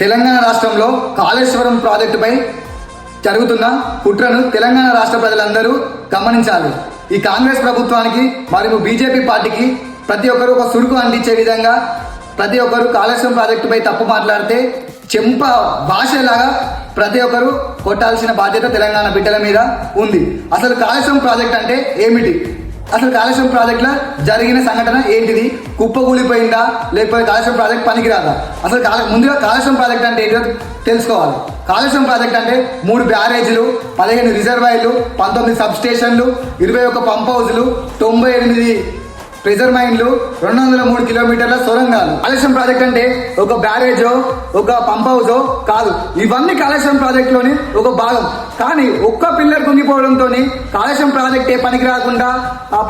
తెలంగాణ రాష్ట్రంలో కాళేశ్వరం ప్రాజెక్టుపై జరుగుతున్న కుట్రను తెలంగాణ రాష్ట్ర ప్రజలందరూ గమనించాలి. ఈ కాంగ్రెస్ ప్రభుత్వానికి మరియు బీజేపీ పార్టీకి ప్రతి ఒక్కరు ఒక సురుకు అందించే విధంగా ప్రతి ఒక్కరు కాళేశ్వరం ప్రాజెక్టుపై తప్పు మాట్లాడితే చెంప భాషలాగా ప్రతి ఒక్కరు కొట్టాల్సిన బాధ్యత తెలంగాణ బిడ్డల మీద ఉంది. అసలు కాళేశ్వరం ప్రాజెక్ట్ అంటే ఏమిటి? అసలు కాళేశ్వరం ప్రాజెక్టులో జరిగిన సంఘటన ఏంటిది? కుప్పకూలిపోయిందా లేకపోతే కాళేశ్వరం ప్రాజెక్ట్ పనికిరాదా? అసలు ముందుగా కాళేశ్వరం ప్రాజెక్ట్ అంటే ఏంటో తెలుసుకోవాలి. కాళేశ్వరం ప్రాజెక్ట్ అంటే 3 బ్యారేజీలు, 15 రిజర్వాయర్లు, 19 సబ్ స్టేషన్లు, 21 పంప్ హౌజులు, 98 ప్రెజర్ మైన్లు, 203 కిలోమీటర్ల సొరంగాలు. కాళేశ్వరం ప్రాజెక్ట్ అంటే ఒక బ్యారేజో ఒక పంప్ హౌజో కాదు. ఇవన్నీ కాళేశ్వరం ప్రాజెక్ట్ లోని ఒక భాగం. కానీ ఒక్క పిల్లర్ కుంగిపోవడంతో కాళేశ్వరం ప్రాజెక్ట్ ఏ పనికి రాకుండా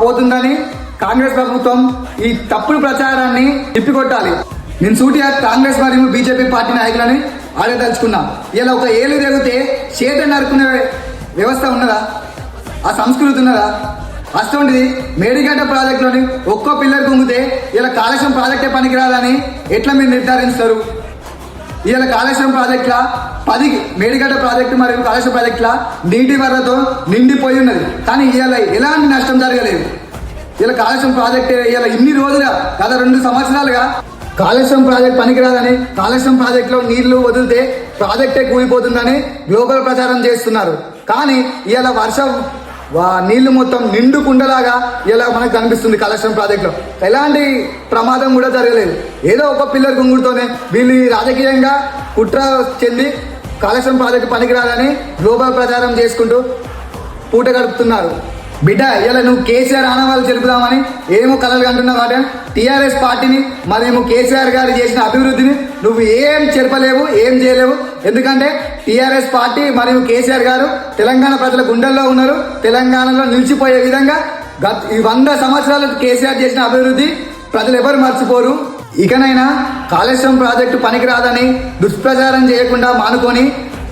పోతుందని కాంగ్రెస్ ప్రభుత్వం ఈ తప్పుడు ప్రచారాన్ని తిప్పికొట్టాలి. నేను సూటిగా కాంగ్రెస్ మరియు బీజేపీ పార్టీ నాయకులని అడగదలుచుకున్నా. ఇలా ఒక ఏళ్ళు తిరిగితే చేత నరుకునే వ్యవస్థ ఉన్నదా? ఆ సంస్కృతి ఉన్నదా? అటువంటిది మేడిగడ్డ ప్రాజెక్టులోని ఒక్కో పిల్లర్ కుంగితే ఇలా కాళేశ్వరం ప్రాజెక్టే పనికిరాదని ఎట్లా మీరు నిర్ధారిస్తారు? ఇలా కాళేశ్వరం ప్రాజెక్టుల 10 మేడిగడ్డ ప్రాజెక్టు మరియు కాళేశ్వరం ప్రాజెక్టుల నీటి వరదతో నిండిపోయి ఉన్నది. కానీ ఇలా ఎలాంటి నష్టం జరగలేదు. ఇలా కాళేశ్వరం ప్రాజెక్ట్ ఇలా ఇన్ని రోజులుగా గత 2 సంవత్సరాలుగా కాళేశ్వరం ప్రాజెక్ట్ పనికిరాదని, కాళేశ్వరం ప్రాజెక్టులో నీళ్లు వదిలితే ప్రాజెక్టే కూలిపోతుందని గ్లోబల్ ప్రచారం చేస్తున్నారు. కానీ ఇలా వర్షం నీళ్లు మొత్తం నిండు కుండలాగా ఇలా మనకు కనిపిస్తుంది. కాళేశ్వరం ప్రాజెక్టులో ఎలాంటి ప్రమాదం కూడా జరగలేదు. ఏదో ఒక పిల్లర్ గుంగుడుతోనే వీళ్ళు రాజకీయంగా కుట్ర చెంది కాళేశ్వరం ప్రాజెక్టు పనికిరాదని గ్లోబల్ ప్రచారం చేసుకుంటూ పూట గడుపుతున్నారు. బిడ్డ, ఇలా నువ్వు కేసీఆర్ ఆనవాళ్ళు తెలుపుదామని ఏమో కలలు అంటున్నావు అంటే టీఆర్ఎస్ పార్టీని మరేమో కేసీఆర్ గారు చేసిన అభివృద్ధిని నువ్వు ఏం చెరపలేవు, ఏం చేయలేవు. ఎందుకంటే టీఆర్ఎస్ పార్టీ మరియు కేసీఆర్ గారు తెలంగాణ ప్రజల గుండెల్లో ఉన్నారు. తెలంగాణలో నిలిచిపోయే విధంగా ఈ 100 సంవత్సరాలు కేసీఆర్ చేసిన అభివృద్ధి ప్రజలు ఎవరు మర్చిపోరు. ఇకనైనా కాళేశ్వరం ప్రాజెక్టు పనికిరాదని దుష్ప్రచారం చేయకుండా మానుకొని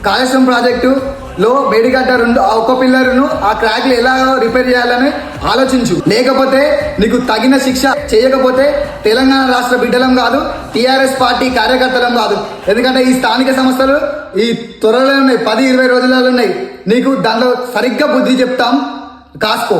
కాళేశ్వరం ప్రాజెక్టులో మేడిగడ్డ ఒక్క పిల్లర్ను ఆ క్రాక్లు ఎలా రిపేర్ చేయాలని ఆలోచించు. లేకపోతే నీకు తగిన శిక్ష చేయకపోతే తెలంగాణ రాష్ట్ర బిడ్డలం కాదు, టీఆర్ఎస్ పార్టీ కార్యకర్తలం కాదు. ఎందుకంటే ఈ స్థానిక సంస్థలు ఈ త్వరలో ఉన్నాయి, 10-20 రోజులలో ఉన్నాయి. నీకు దాంట్లో సరిగ్గా బుద్ధి చెప్తాం, కాసుకో.